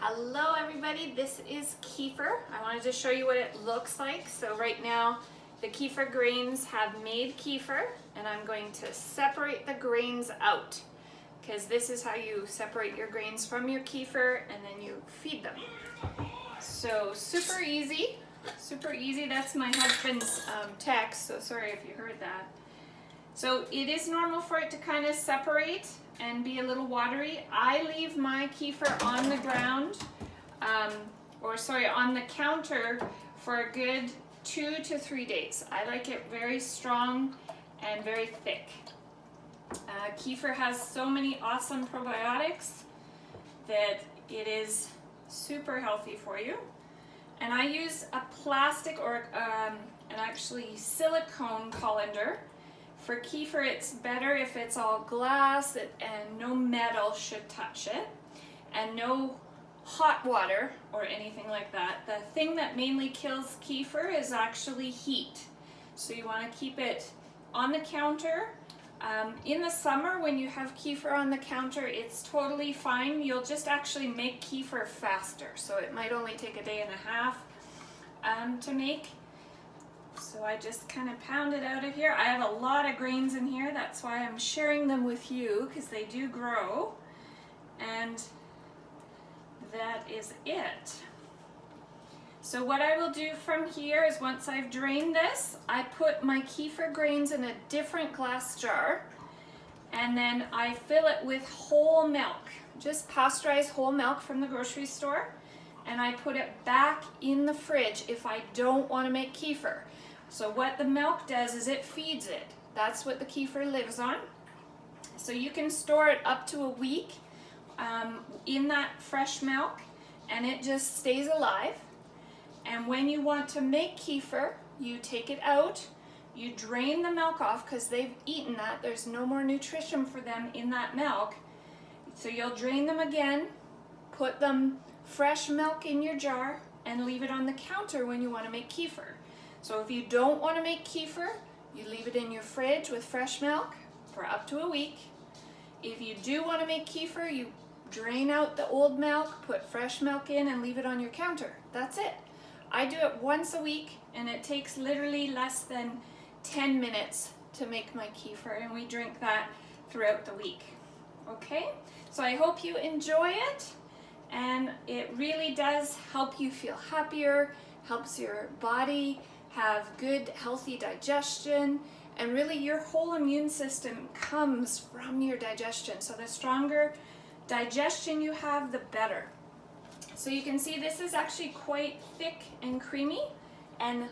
Hello everybody, this is kefir. I wanted to show you what it looks like. So right now the kefir grains have made kefir and I'm going to separate the grains out because this is how you separate your grains from your kefir and then you feed them. So super easy, That's my husband's text, so sorry if you heard that. So it is normal for it to kind of separate and be a little watery. I leave my kefir on the ground, on the counter for a good 2 to 3 days. I like it very strong and very thick. Kefir has so many awesome probiotics that it is super healthy for you. And I use a plastic or an actually silicone colander. For kefir, it's better if it's all glass and no metal should touch it and no hot water or anything like that. The thing that mainly kills kefir is actually heat. So you want to keep it on the counter. In the summer when you have kefir on the counter, it's totally fine. You'll just actually make kefir faster. So it might only take a day and a half to make. So I just kind of pound it out of here. I have a lot of grains in here. That's why I'm sharing them with you, because they do grow. And that is it. So what I will do from here is once I've drained this, I put my kefir grains in a different glass jar. And then I fill it with whole milk, just pasteurized whole milk from the grocery store. And I put it back in the fridge if I don't want to make kefir. So what the milk does is it feeds it. That's what the kefir lives on. So you can store it up to a week in that fresh milk and it just stays alive. And when you want to make kefir, you take it out, you drain the milk off because they've eaten that. There's no more nutrition for them in that milk. So you'll drain them again, put them fresh milk in your jar and leave it on the counter when you want to make kefir. So if you don't want to make kefir, you leave it in your fridge with fresh milk for up to a week. If you do want to make kefir, you drain out the old milk, put fresh milk in and leave it on your counter. That's it. I do it once a week and it takes literally less than 10 minutes to make my kefir and we drink that throughout the week. Okay, so I hope you enjoy it and it really does help you feel happier, helps your body have good healthy digestion, and really your whole immune system comes from your digestion. So the stronger digestion you have, the better. So you can see this is actually quite thick and creamy, and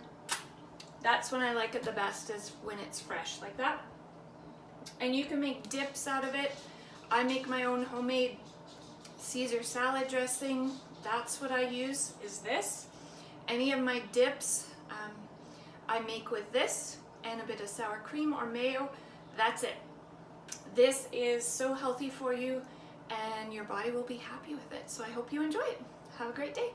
that's when I like it the best, is when it's fresh like that. And you can make dips out of it. I make my own homemade Caesar salad dressing. That's what I use, is this. Any of my dips I make with this and a bit of sour cream or mayo. That's it. This is so healthy for you and your body will be happy with it. So I hope you enjoy it. Have a great day.